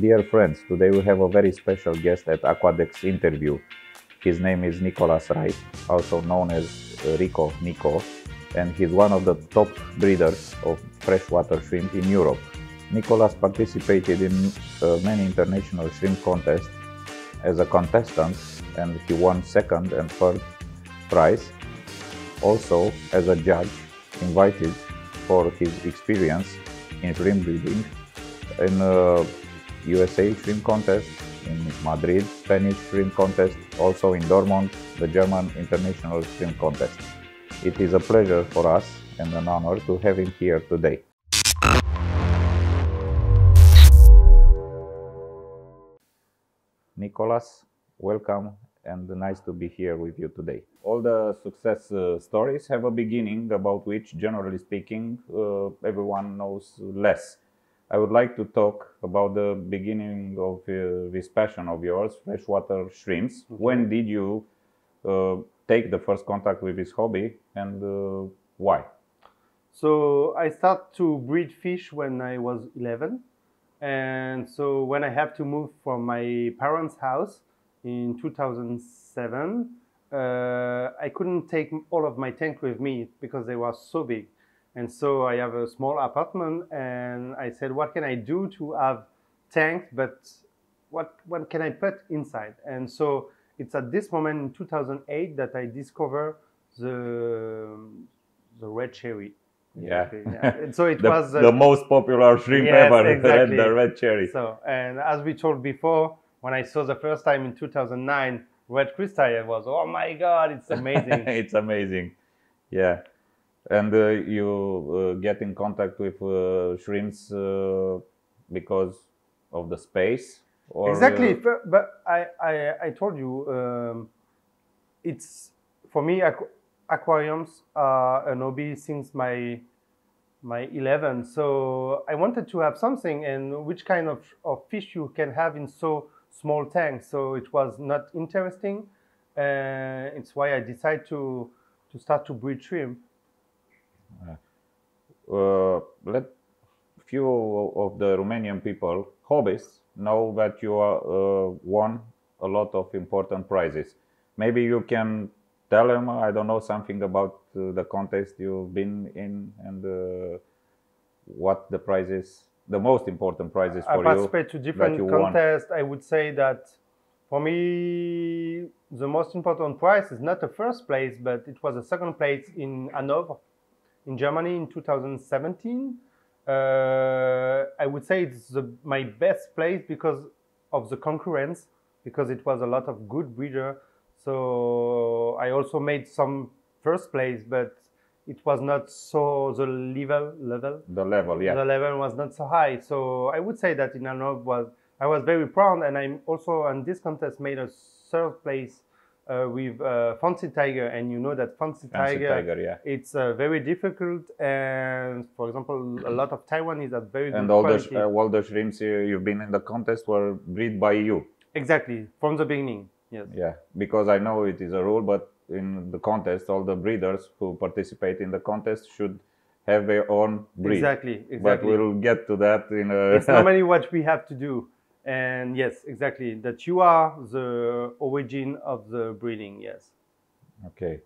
Dear friends, today we have a very special guest at Aquadec's interview. His name is Nicolas Reisch, also known as Nico, and he's one of the top breeders of freshwater shrimp in Europe. Nicolas participated in many international shrimp contests as a contestant, and he won second and third prize. Also, as a judge, invited for his experience in shrimp breeding in USA shrimp contest, in Madrid Spanish shrimp contest, also in Dortmund the German international shrimp contest. It is a pleasure for us and an honor to have him here today. Nicolas, welcome and nice to be here with you today. All the success stories have a beginning about which, generally speaking, everyone knows less. I would like to talk about the beginning of this passion of yours, freshwater shrimps. Okay. When did you take the first contact with this hobby, and why? So I started to breed fish when I was 11. And so when I have to move from my parents' house in 2007, I couldn't take all of my tank with me because they were so big. And so I have a small apartment, and I said, what can I do to have tank, but what can I put inside? And so it's at this moment in 2008 that I discover the red cherry. Yeah. And so it was the most popular shrimp ever, exactly. The red cherry. So, and as we told before, when I saw the first time in 2009 red crystal, it was, oh my God, it's amazing. It's amazing. Yeah. And you get in contact with shrimps because of the space? Or, exactly. But I told you, it's, for me, aquariums are an hobby since my 11. So I wanted to have something, and which kind of fish you can have in so small tanks. So it was not interesting. It's why I decided to start to breed shrimp. Let few of the Romanian people, hobbyists, know that you won a lot of important prizes. Maybe you can tell them, I don't know, something about the contest you've been in, and what the prizes, the most important prizes for you. I participate to different contests. I would say that for me, the most important prize is not the first place, but it was the second place in Hanover, in Germany in 2017. I would say it's my best place because of the concurrence, because it was a lot of good breeder. So I also made some first place, but it was not so the level. The level, yeah. The level was not so high. So I would say that in Hanover I was very proud, and I'm also on this contest made a third place with Fancy Tiger, and you know that Fancy Tiger, yeah. It's very difficult, and for example, a lot of Taiwanese are very good quality. And all the shrimps you've been in the contest were bred by you? Exactly, from the beginning, yes. Yeah, because I know it is a rule, but in the contest, all the breeders who participate in the contest should have their own breed. Exactly. But we'll get to that in a... It's normally what we have to do. And yes, exactly, that you are the origin of the breeding, yes. Okay.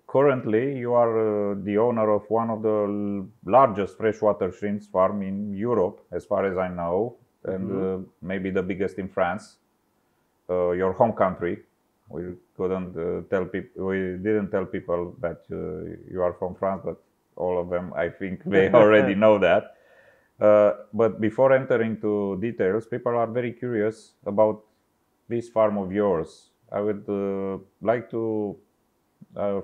Currently, you are the owner of one of the largest freshwater shrimps farm in Europe, as far as I know, and maybe the biggest in France, your home country. We couldn't tell people, we didn't tell people that you are from France, but all of them, I think they already know that. But before entering to details, people are very curious about this farm of yours. I would like to,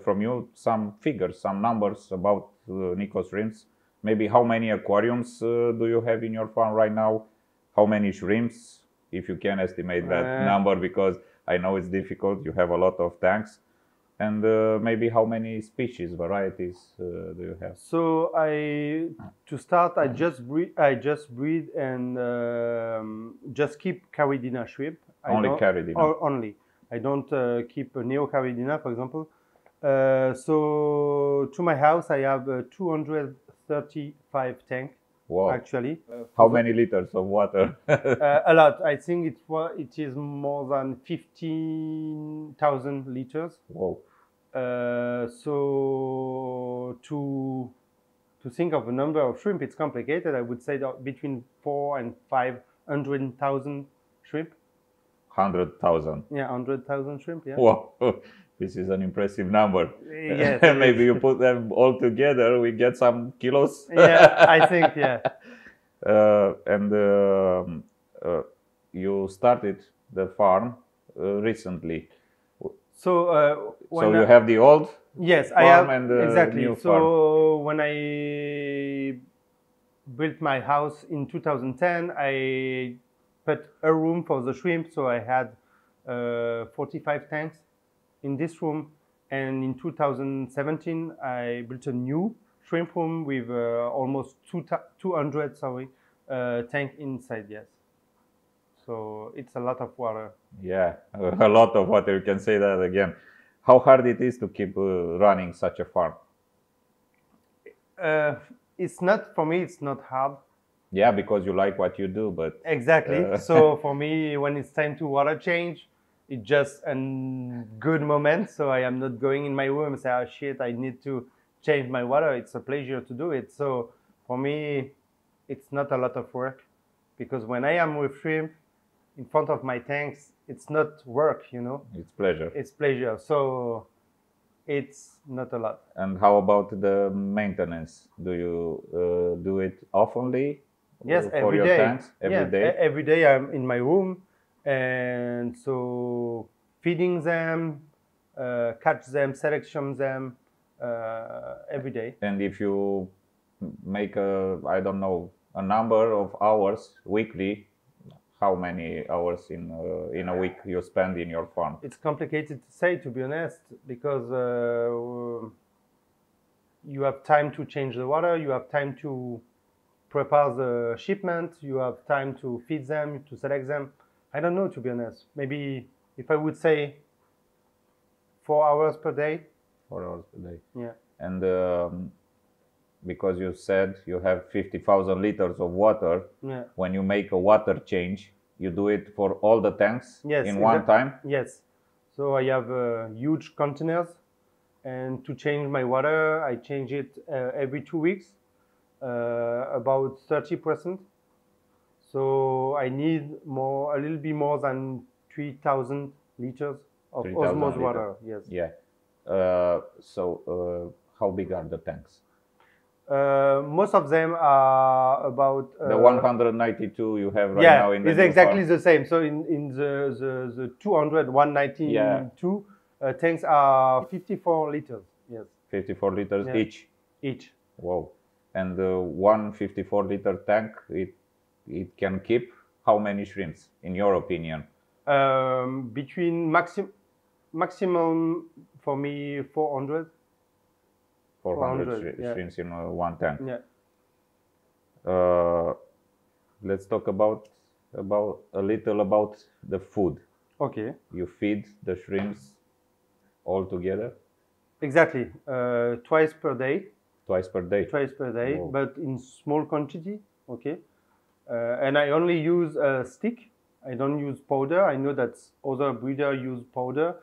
from you, some figures, some numbers about Nico's shrimps. Maybe how many aquariums do you have in your farm right now? How many shrimps, if you can estimate that number, because I know it's difficult. You have a lot of tanks. And maybe how many species, varieties do you have? So to start, I just breed and just keep Caridina shrimp. Only Caridina? Only. I don't keep Neo-Caridina, for example. So to my house, I have 235 tanks. Wow. actually. How many liters of water? A lot. I think it is more than 15,000 liters. Wow. So to think of a number of shrimp, it's complicated. I would say that between 4 and 500,000 shrimp. 100,000. Yeah, 100,000 shrimp. Yeah. Wow. This is an impressive number. Yes. Maybe you put them all together, we get some kilos. Yeah, I think, yeah. And you started the farm recently. So So you have the old yes, farm I have and the exactly. new So when I built my house in 2010, I put a room for the shrimp. So I had 45 tanks in this room, and in 2017 I built a new shrimp room with almost 200 tank inside. Yes, so it's a lot of water. Yeah, a lot of water. You can say that again. How hard it is to keep running such a farm? It's not, for me, it's not hard. Yeah, because you like what you do, but Exactly. So for me, when it's time to water change, it's just a good moment. So I am not going in my room and say, oh shit, I need to change my water. It's a pleasure to do it. So for me, it's not a lot of work, because when I am with shrimp in front of my tanks, it's not work, you know. it's pleasure. It's pleasure. So it's not a lot. And how about the maintenance? Do you do it oftenly? Yes, for every your day. tanks? Every day? Every day I'm in my room, and so feeding them, catch them, selection them every day. And if you make I don't know, a number of hours weekly, how many hours in a week you spend in your farm? It's complicated to say, to be honest, because you have time to change the water, you have time to prepare the shipment, you have time to feed them, to select them. I don't know, to be honest. Maybe if I would say 4 hours per day. 4 hours per day. Yeah. And because you said you have 50,000 liters of water, Yeah. when you make a water change, you do it for all the tanks in one time? Yes. So I have huge containers, and to change my water, I change it every 2 weeks, about 30%. So I need a little bit more than 3,000 liters of 3,000 osmosis liters. water. Yes. Yeah. So how big are the tanks? Most of them are about The 192 you have right yeah, now in the it's new exactly farm? the same. So in the 200, 192 tanks are 54 liters. Yes. 54 liters Yeah. each? Wow. And the 154-liter tank, it can keep how many shrimps, in your opinion? Between maximum for me 400. 400 yeah. shrimps in one tank. Yeah. Let's talk about a little about the food. Okay. You feed the shrimps all together? Exactly. Twice per day. Twice per day? Twice per day, Whoa. but in small quantity. Okay. And I only use a stick. I don't use powder. I know that other breeders use powder.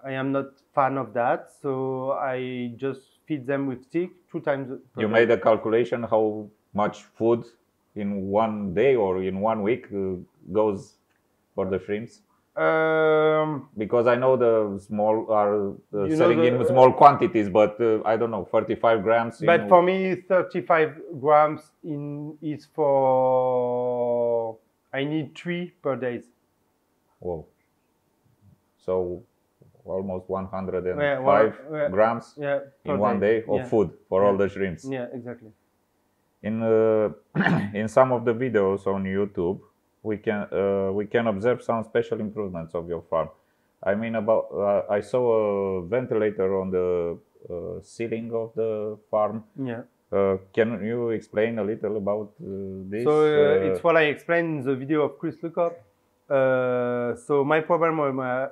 I am not fan of that, so I just feed them with stick 2 times per You day. made a calculation how much food in one day or in 1 week goes for the shrimps? Because I know the small are selling in small quantities, but I don't know, 35 grams. But for me, 35 grams is for, I need 3 per day. Whoa. So almost 105 grams in one day of food for all the shrimps. Yeah, exactly. In some of the videos on YouTube, we can observe some special improvements of your farm. I mean, I saw a ventilator on the ceiling of the farm. Yeah. Can you explain a little about this? So it's what I explained in the video of Chris Lukop. So my problem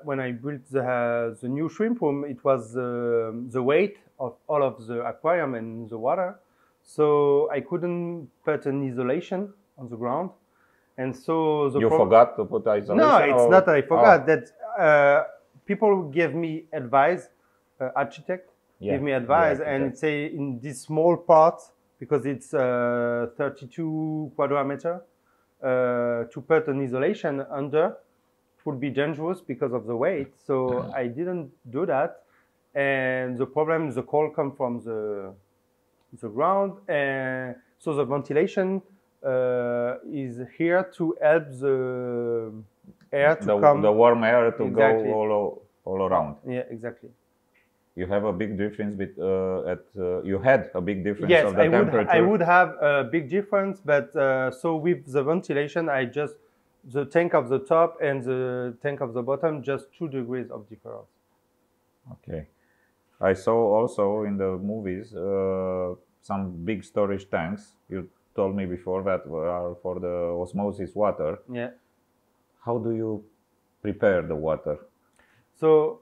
when I built the new shrimp room, it was the weight of all of the aquarium and the water. So I couldn't put an isolation on the ground. And so you forgot to put isolation? No, it's or? not that I forgot. That people gave me advice, architect gave me advice, and it say in this small part, because it's 32 quadrimeter, to put an isolation under, it would be dangerous because of the weight. So I didn't do that. And the problem, the cold come from the ground, and so the ventilation is here to help the air to come. The warm air to go all around. Yeah, exactly. You have a big difference you had a big difference yes, of the temperature. I would have a big difference, but so with the ventilation, I just, the tank of the top and the tank of the bottom, just 2 degrees of difference. Okay. I saw also in the movies some big storage tanks. You told me before that are for the osmosis water. Yeah. How do you prepare the water? So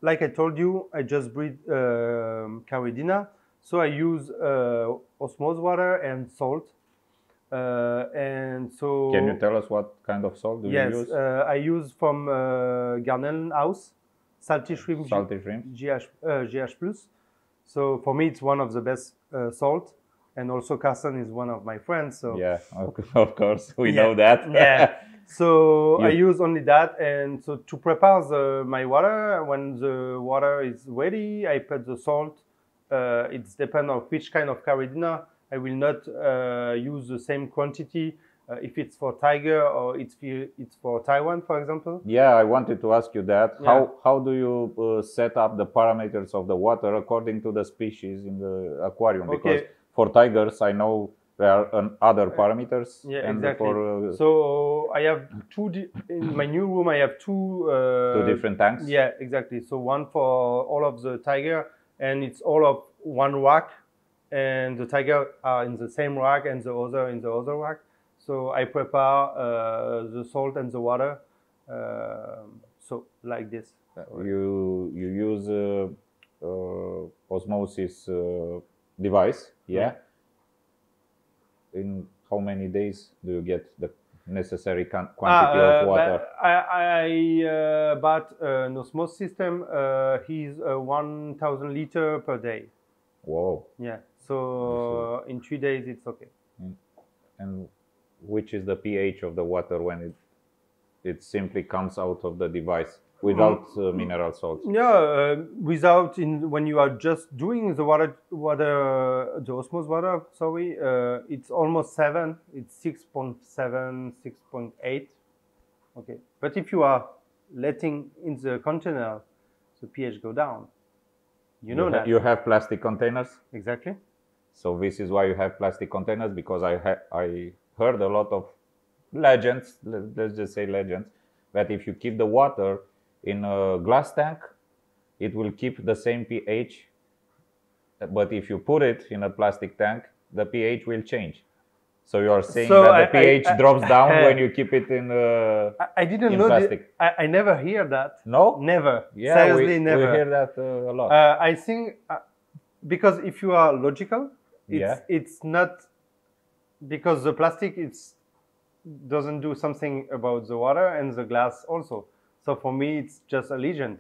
like I told you, I just breed Caridina. So I use osmosis water and salt. And so. Can you tell us what kind of salt do you use? Yes, I use from Garnelen House, salty shrimp. Salty shrimp. GH+. So for me, it's one of the best salt. And also Carsten is one of my friends. So yeah, of course, we know that. Yeah. So I use only that, and so to prepare my water, when the water is ready, I put the salt. It's depend on which kind of Caridina. I will not use the same quantity if it's for tiger or it's for Taiwan, for example. Yeah, I wanted to ask you that. Yeah. How do you set up the parameters of the water according to the species in the aquarium? Because for tigers, I know there are other parameters. Yeah, and exactly. So I have in my new room. I have two different tanks. Yeah, exactly. So one for all of the tiger, and it's all of one rack, and the tiger are in the same rack, and the other in the other rack. So I prepare the salt and the water, so like this. You use osmosis device, yeah. In how many days do you get the necessary quantity of water? I bought an osmosis system. He's 1,000 liters per day. Whoa. Yeah. So in 3 days, it's okay. And which is the pH of the water when it simply comes out of the device without mineral salts? Yeah, without when you are just doing the the osmosis water. Sorry, it's almost 7. It's 6.7, 6.8. Okay, but if you are letting in the container, the pH go down. You know that you have plastic containers. Exactly. So this is why you have plastic containers, because I heard a lot of legends. Let's just say legends, that if you keep the water in a glass tank, it will keep the same pH. But if you put it in a plastic tank, the pH will change. So you are saying that the pH drops down when you keep it in I didn't know plastic. I never hear that. No? Never. Yeah, seriously, never. We hear that a lot. I think because if you are logical, it's not, because the plastic doesn't do something about the water and the glass also. So for me, it's just a legend.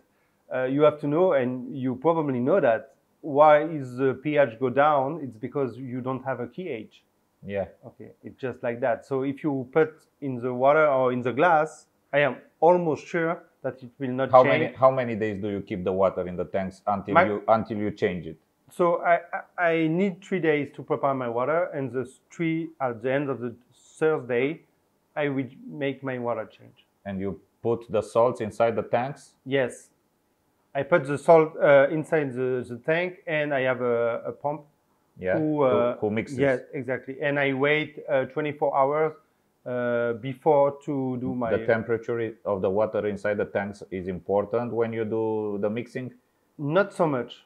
You have to know, and you probably know that, why is the pH go down? It's because you don't have a pH. Yeah. Okay, it's just like that. So if you put in the water or in the glass, I am almost sure that it will not change. How many days do you keep the water in the tanks until you change it? So I need 3 days to prepare my water, and at the end of the third day, I will make my water change. And you put the salts inside the tanks? Yes. I put the salt inside the tank, and I have a pump. Yeah, who mixes. Yes, exactly. And I wait 24 hours before to do my... The temperature of the water inside the tanks is important when you do the mixing? Not so much.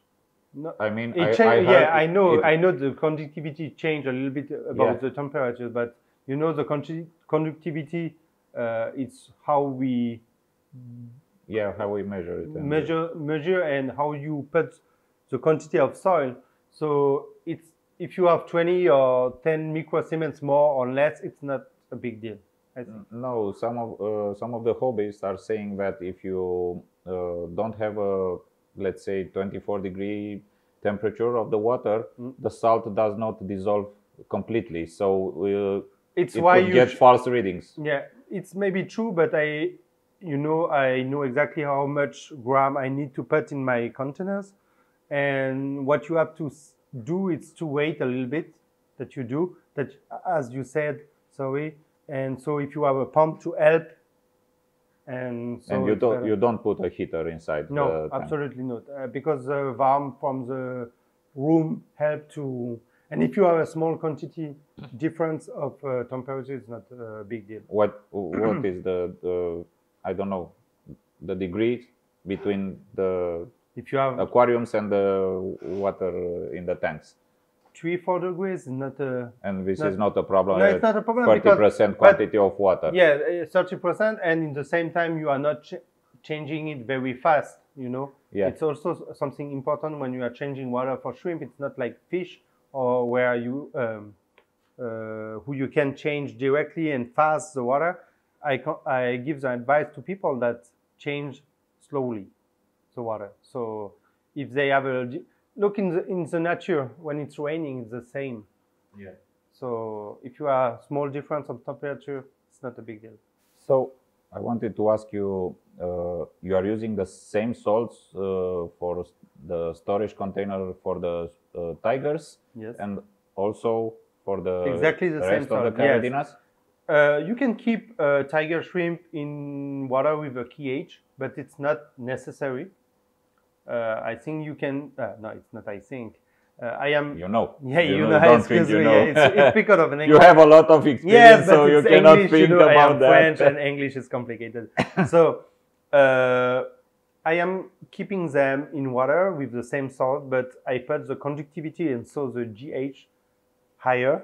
No, I mean, I know the conductivity change a little bit about the temperature, but you know the conductivity, it's how we... Yeah, how we measure it. Measure and how you put the quantity of soil. So if you have 20 or 10 microsiemens more or less, it's not a big deal, I think. No, some of the hobbyists are saying that if you don't have a, let's say, 24-degree temperature of the water, the salt does not dissolve completely. So it's it why could you get false readings. Yeah, it's maybe true, but I know exactly how much gram I need to put in my containers, and what you have to do is to wait a little bit. That, as you said, sorry. And so if you have a pump to help, and so you don't put a heater inside. No, the tank. absolutely not, because the warmth from the room help to. And if you have a small quantity, difference of temperature is not a big deal. What is the I don't know, the degree between the If you have aquariums and the water in the tanks? 3-4 degrees is not a. And this is not a problem. No, it's not a problem. 30% quantity of water. Yeah, 30%, and in the same time you are not changing it very fast. Yeah. It's also something important when you are changing water for shrimp. It's not like fish, or where you who you can change directly and fast the water. I give the advice to people that change slowly the water. So if they have a look in the nature, when it's raining, it's the same. Yeah. So if you have small difference of temperature, it's not a big deal. So I wanted to ask you, you are using the same salts for the storage container for the tigers, Yes. and also for the Exactly the same rest of the salt, yes. Caradinas? You can keep tiger shrimp in water with a pH, but it's not necessary. I think you can. No, it's not. I think I am. You know. Yeah, you know. don't Excuse think you me. know. Yeah, it's because of an You English. have a lot of experience, Yes, but so you it's cannot English, think I am about that. French, and English is complicated. So I am keeping them in water with the same salt, but I put the conductivity and so the GH higher.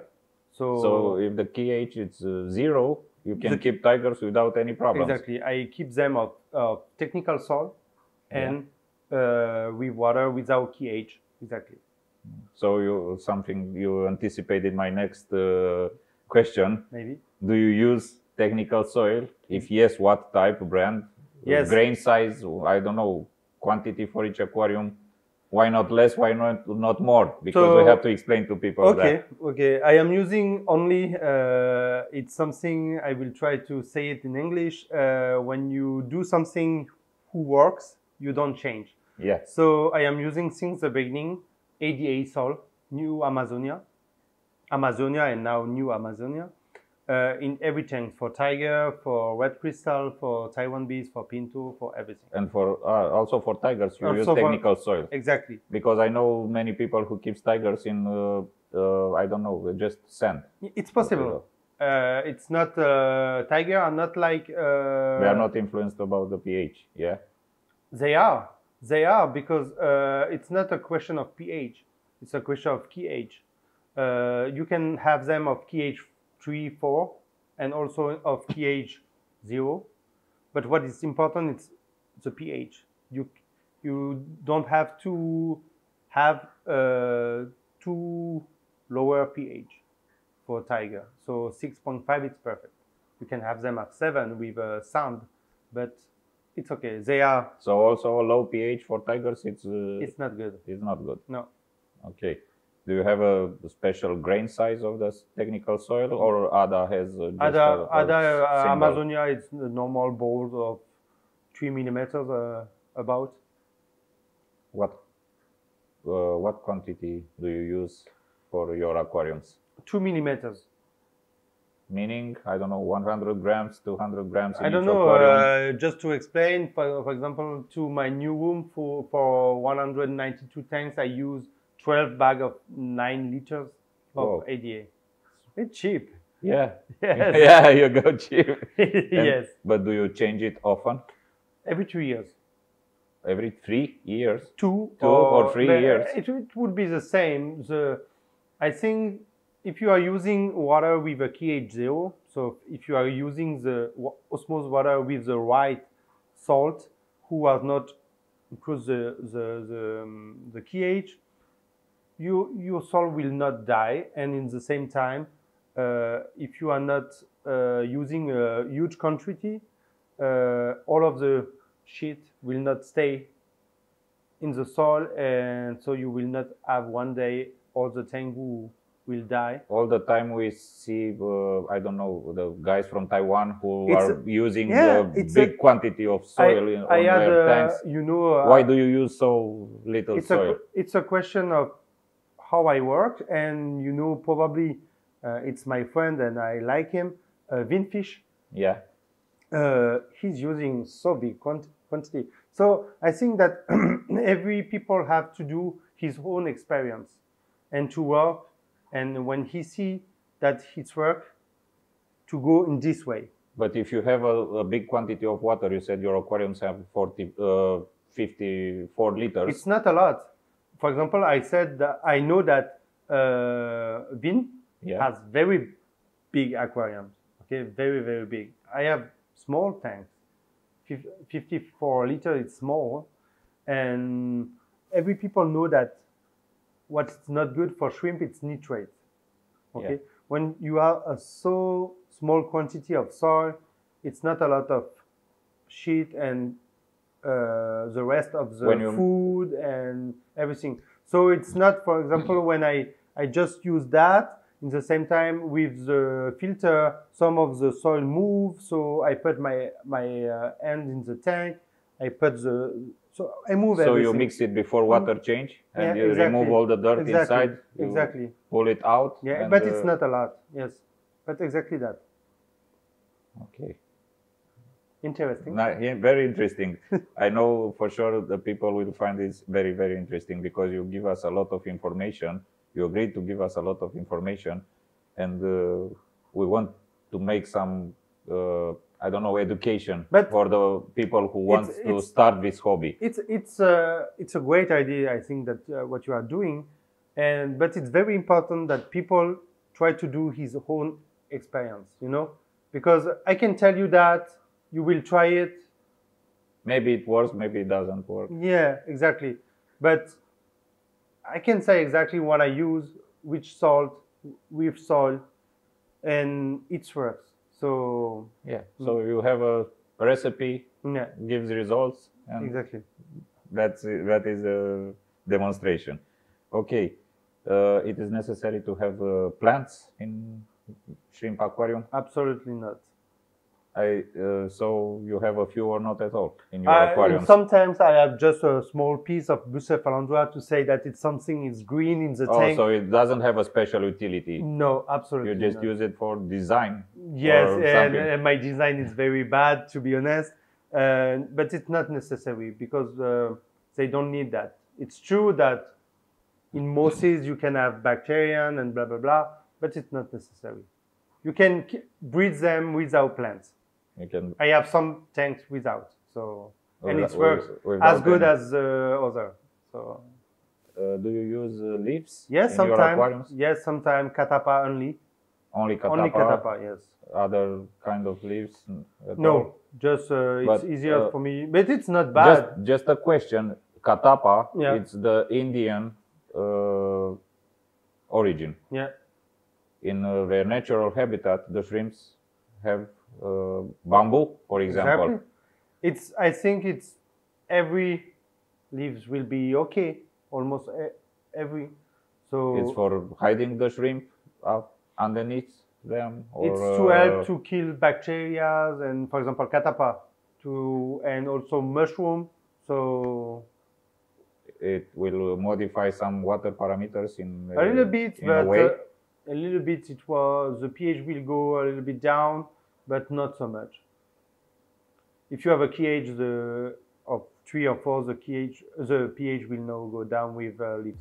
So if the pH is 0, you can keep tigers without any problems. Exactly. I keep them of technical salt and with water without pH. Exactly. So something you anticipated my next question. Maybe. Do you use technical soil? If yes, what type, brand? Yes. Grain size? I don't know. Quantity for each aquarium? Why not less? Why not more? Because we have to explain to people that. Okay. I am using only. It's something I will try to say it in English. When you do something who works, you don't change. Yeah. So I am using since the beginning ADA salt, New Amazonia, and now New Amazonia, in every tank, for tiger, for red crystal, for Taiwan bees, for pinto, for everything. And for also for tigers, you use technical soil. Exactly. Because I know many people who keep tigers in, I don't know, just sand. It's possible. It's not tiger are not like. They are not influenced about the pH. Yeah. They are because it's not a question of pH. It's a question of pH. You can have them of pH 3, 4, and also of pH 0. But what is important is the pH. You don't have to have too lower pH for tiger. So 6.5 is perfect. You can have them at 7 with sand, but it's okay. They are. So also a low pH for tigers, it's not good. It's not good. No. Okay. Do you have a special grain size of the technical soil, or ADA has just ADA Amazonia is the normal balls of 3 millimeters about. What quantity do you use for your aquariums? 2 millimeters. Meaning, I don't know, 100 grams, 200 grams in I don't each know. aquarium? Just to explain, for example, to my new room for 192 tanks, I use 12 bags of 9 liters of ADA. It's cheap. Yeah. Yes. Yeah, you go cheap. Yes. But do you change it often? Every 2 years. Every 3 years? 2 or 3 years? It would be the same. I think if you are using water with a pH 0, so if you are using the osmosis water with the right salt, who has not increased the pH, your soil will not die, and in the same time, if you are not using a huge quantity, all of the shit will not stay in the soil, and so you will not have one day all the tengu will die. All the time we see, I don't know, the guys from Taiwan who It's are using yeah, a big quantity of soil on their tanks. You know, Why do you use so little soil? It's a question of how I work, and you know, probably it's my friend and I like him, Vinfish. Yeah. He's using so big quantity. So I think that every people have to do his own experience and to work. And when he see that it's work, to go in this way. But if you have a big quantity of water, you said your aquariums have 54 liters. It's not a lot. For example, I said that I know that Vin has very big aquariums. Okay, very, very big. I have small tanks. 54 liters is small. And every people know that what's not good for shrimp, it's nitrate. Okay, yeah. When you have a so small quantity of soil, it's not a lot of shit and the rest of the food and everything. So it's not, for example, when I just use that, in the same time with the filter, some of the soil move, so I put my hand in the tank, I put so I move everything. So you mix it before water change, and you remove all the dirt inside. Exactly. Pull it out. Yeah, but it's not a lot. Yes, but exactly that. Okay. Interesting. Yeah, very interesting. I know for sure the people will find this very, very interesting because you give us a lot of information. You agreed to give us a lot of information, and we want to make some. I don't know, education for the people who want to start this hobby. It's a great idea, I think, that what you are doing, but it's very important that people try to do his own experience, you know, because I can tell you that you will try it. Maybe it works, maybe it doesn't work. Yeah, exactly. But I can say exactly what I use, which salt, with salt, and it works. So yeah, so you have a recipe, gives results, and exactly. That is a demonstration. Okay, it is necessary to have plants in shrimp aquarium? Absolutely not. So you have a few or not at all in your aquarium? Sometimes I have just a small piece of Bucephalandra to say that it's something is green in the tank. So it doesn't have a special utility? No, absolutely You just use it for design? Yes, and my design is very bad, to be honest. But it's not necessary because they don't need that. It's true that in mosses you can have bacteria and blah, blah, blah, but it's not necessary. You can breed them without plants. I have some tanks without, so and it works as good as other. So, do you use leaves? Yes, in sometimes. Your aquariums? Yes, sometimes catappa only. Only catappa. Only catappa, yes. Other kind of leaves? No, just it's easier for me, but it's not bad. Just a question. Catappa, it's the Indian origin. Yeah. In their natural habitat, the shrimps have bamboo, for example. Exactly. I think it's every leaves will be okay, almost every. So it's for hiding the shrimp up underneath them. Or, it's to help to kill bacteria and, for example, catappa, and also mushroom. So it will modify some water parameters in a little bit, but a way. A little bit. The pH will go a little bit down, but not so much. If you have a pH of 3 or 4, the pH will now go down with leaves.